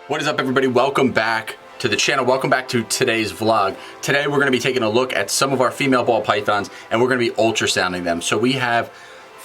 What is up, everybody? Welcome back to the channel. Welcome back to today's vlog. Today we're going to be taking a look at some of our female ball pythons and we're going to be ultrasounding them. So we have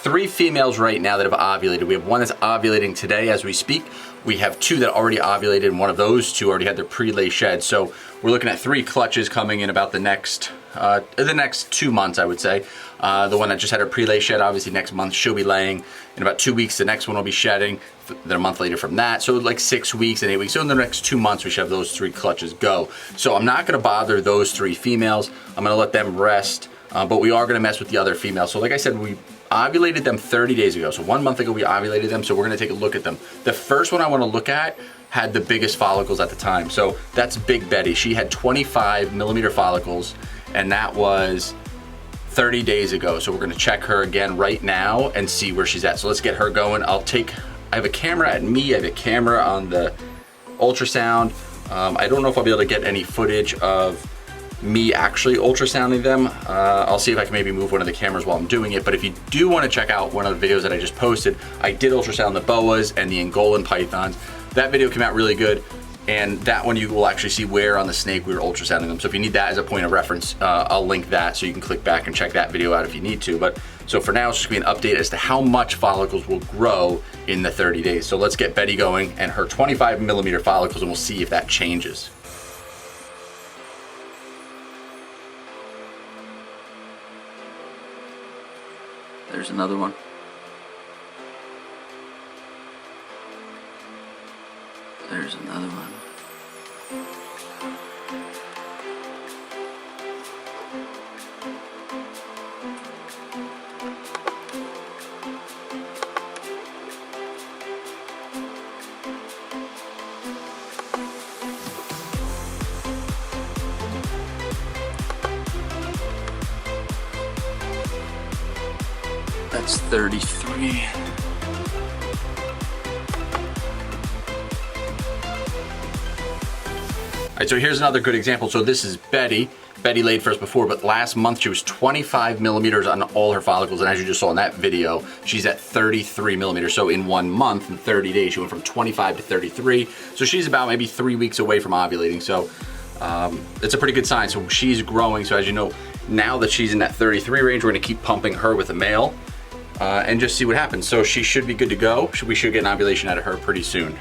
3 females right now that have ovulated. We have one that's ovulating today as we speak. We have 2 that already ovulated, and one of those 2 already had their pre-lay shed. So we're looking at 3 clutches coming in about the next 2 months, I would say. The one that just had her pre-lay shed, obviously next month she'll be laying. In about 2 weeks, the next one will be shedding. Then a month later from that. So like 6 weeks and 8 weeks. So in the next 2 months, we should have those 3 clutches go. So I'm not gonna bother those 3 females. I'm gonna let them rest, but we are gonna mess with the other females. So like I said, we ovulated them 30 days ago. So 1 month ago, we ovulated them. So we're gonna take a look at them. The first one I wanna look at had the biggest follicles at the time. So that's Big Betty. She had 25 millimeter follicles, and that was 30 days ago. So we're gonna check her again right now and see where she's at. So let's get her going. I have a camera at me, I have a camera on the ultrasound. I don't know if I'll be able to get any footage of me actually ultrasounding them. I'll see if I can maybe move one of the cameras while I'm doing it. But if you do want to check out one of the videos that I just posted, I did ultrasound the Boas and the Angolan pythons. That video came out really good. And that one you will actually see where on the snake we were ultrasounding them. So if you need that as a point of reference, I'll link that so you can click back and check that video out if you need to. But so for now, it's just gonna be an update as to how much follicles will grow in the 30 days. So let's get Betty going and her 25 millimeter follicles, and we'll see if that changes. There's another one. There's another one. That's 33. All right, so here's another good example. So this is Betty. Betty laid for us before, but last month she was 25 millimeters on all her follicles. And as you just saw in that video, she's at 33 millimeters. So in 1 month, in 30 days, she went from 25 to 33. So she's about maybe 3 weeks away from ovulating. So it's a pretty good sign. So she's growing. So as you know, now that she's in that 33 range, we're gonna keep pumping her with a male and just see what happens. So she should be good to go. We should get an ovulation out of her pretty soon.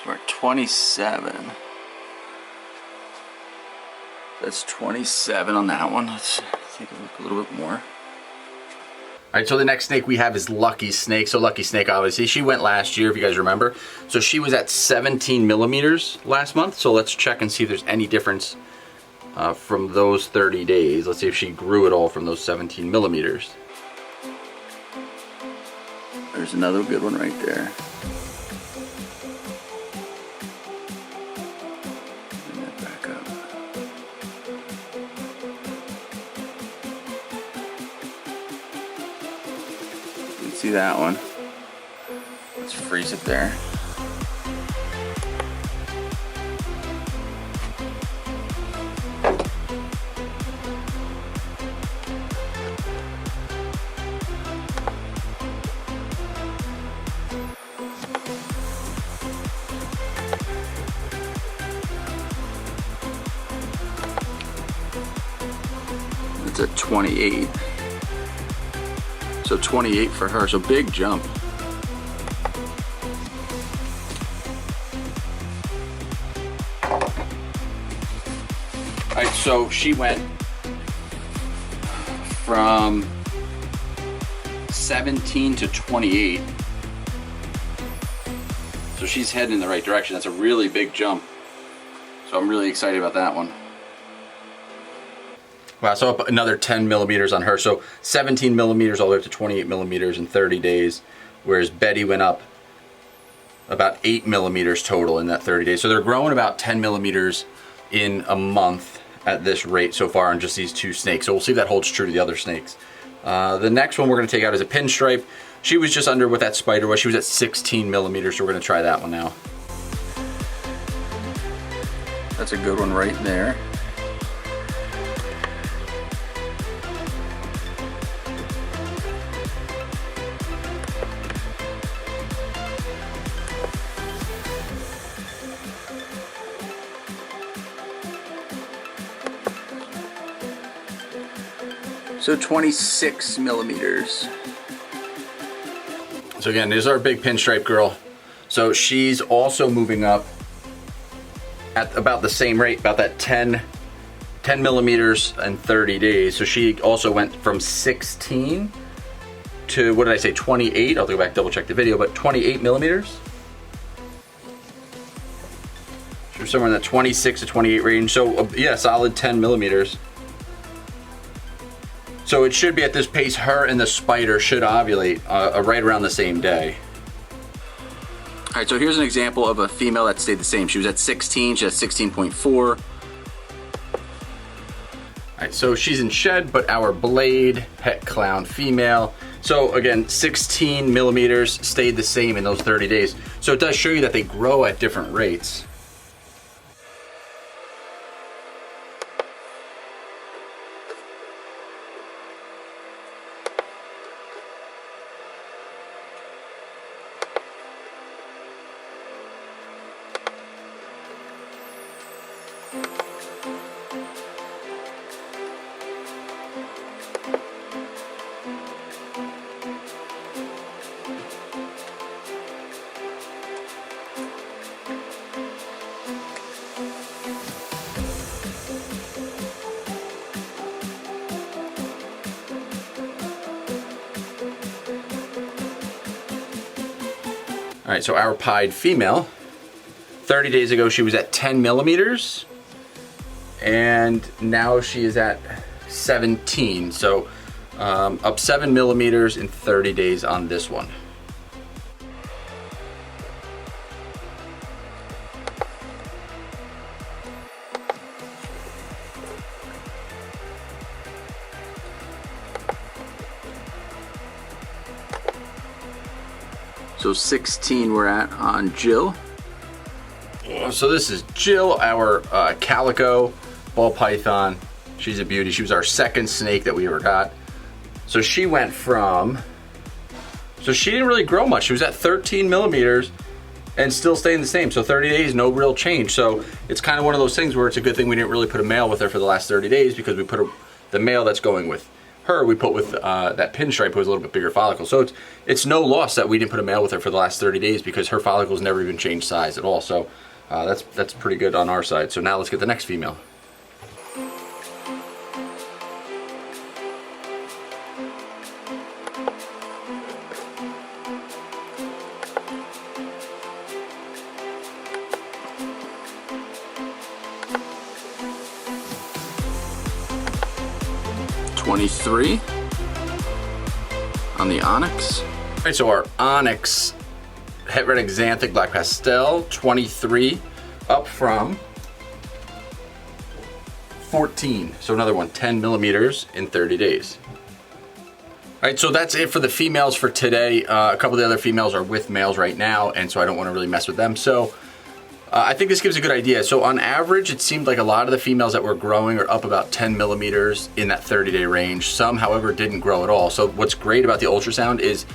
So we're at 27. That's 27 on that one. Let's take a look a little bit more. All right, so the next snake we have is Lucky Snake. So Lucky Snake, obviously, she went last year, if you guys remember. So she was at 17 millimeters last month. So let's check and see if there's any difference from those 30 days. Let's see if she grew at all from those 17 millimeters. There's another good one right there. Bring that back up. You can see that one. Let's freeze it there. It's at 28. So 28 for her, so big jump. All right, so she went from 17 to 28. So she's heading in the right direction. That's a really big jump. So I'm really excited about that one. Wow, so up another 10 millimeters on her. So 17 millimeters all the way up to 28 millimeters in 30 days, whereas Betty went up about 8 millimeters total in that 30 days. So they're growing about 10 millimeters in a month at this rate so far on just these two snakes. So we'll see if that holds true to the other snakes. The next one we're gonna take out is a pinstripe. She was just under what that spider was. She was at 16 millimeters, so we're gonna try that one now. That's a good one right there. So 26 millimeters. So again, there's our big pinstripe girl. So she's also moving up at about the same rate, about that 10 millimeters in 30 days. So she also went from 16 to, what did I say, 28? I'll go back, double check the video, but 28 millimeters. So somewhere in the 26 to 28 range. So yeah, solid 10 millimeters. So it should be at this pace, her and the spider should ovulate right around the same day. All right, so here's an example of a female that stayed the same. She was at 16, she's at 16.4. All right, so she's in shed, but our blade het clown female. So again, 16 millimeters stayed the same in those 30 days. So it does show you that they grow at different rates. All right, so our pied female, 30 days ago she was at 10 millimeters, and now she is at 17. So up 7 millimeters in 30 days on this one. So 16 we're at on Jill. So this is Jill, our calico ball python. She's a beauty. She was our second snake that we ever got. So she went from, so she didn't really grow much. She was at 13 millimeters and still staying the same. So 30 days, no real change. So it's kind of one of those things where it's a good thing we didn't really put a male with her for the last 30 days because we put the male that's going with her, we put with that pinstripe who has a little bit bigger follicle. So it's no loss that we didn't put a male with her for the last 30 days because her follicles never even changed size at all. So that's pretty good on our side. So now let's get the next female. $23 on the onyx. All right, so our onyx het red xanthic black pastel, 23, up from 14. So another one, 10 millimeters in 30 days. All right, so that's it for the females for today. A couple of the other females are with males right now, and so I don't want to really mess with them. So I think this gives a good idea. So on average, it seemed like a lot of the females that were growing are up about 10 millimeters in that 30-day range. Some, however, didn't grow at all. So what's great about the ultrasound is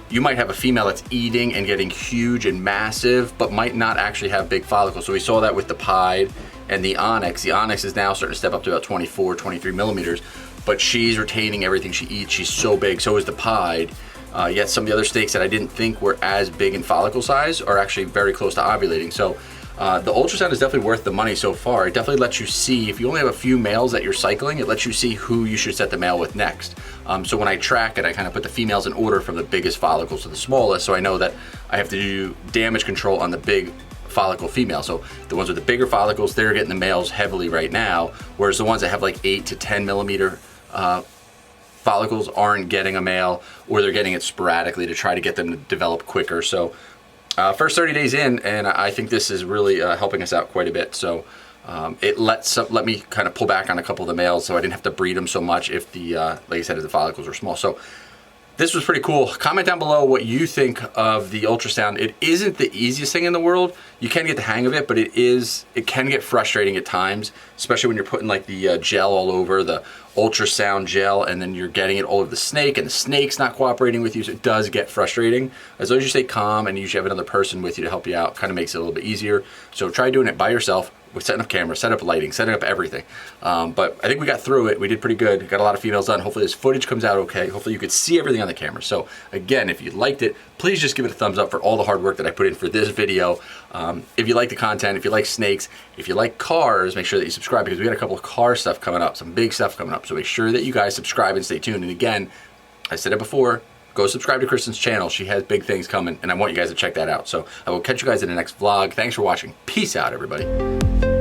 you might have a female that's eating and getting huge and massive, but might not actually have big follicles. So we saw that with the pied and the onyx. The onyx is now starting to step up to about 24, 23 millimeters, but she's retaining everything she eats. She's so big, so is the pied. Yet some of the other snakes that I didn't think were as big in follicle size are actually very close to ovulating. So the ultrasound is definitely worth the money so far. It definitely lets you see, if you only have a few males that you're cycling, it lets you see who you should set the male with next. So when I track it, I kind of put the females in order from the biggest follicles to the smallest, so I know that I have to do damage control on the big follicle female. So the ones with the bigger follicles, they're getting the males heavily right now, whereas the ones that have like 8 to 10 millimeter follicles aren't getting a male, or they're getting it sporadically to try to get them to develop quicker. So first 30 days in, and I think this is really helping us out quite a bit. So it let me kind of pull back on a couple of the males, so I didn't have to breed them so much if the, like I said, if the follicles are small. So this was pretty cool. Comment down below what you think of the ultrasound. It isn't the easiest thing in the world. You can get the hang of it, but it can get frustrating at times, especially when you're putting like the gel all over, the ultrasound gel, and then you're getting it all over the snake, and the snake's not cooperating with you, so it does get frustrating. As long as you stay calm and you usually have another person with you to help you out, kind of makes it a little bit easier. So try doing it by yourself, with setting up cameras, set up lighting, setting up everything. But I think we got through it. We did pretty good. Got a lot of females done. Hopefully this footage comes out okay. Hopefully you could see everything on the camera. So again, if you liked it, please just give it a thumbs up for all the hard work that I put in for this video. If you like the content, if you like snakes, if you like cars, make sure that you subscribe, because we got a couple of car stuff coming up, some big stuff coming up. So make sure that you guys subscribe and stay tuned. And again, I said it before, go subscribe to Kristen's channel. She has big things coming, and I want you guys to check that out. So I will catch you guys in the next vlog. Thanks for watching. Peace out, everybody.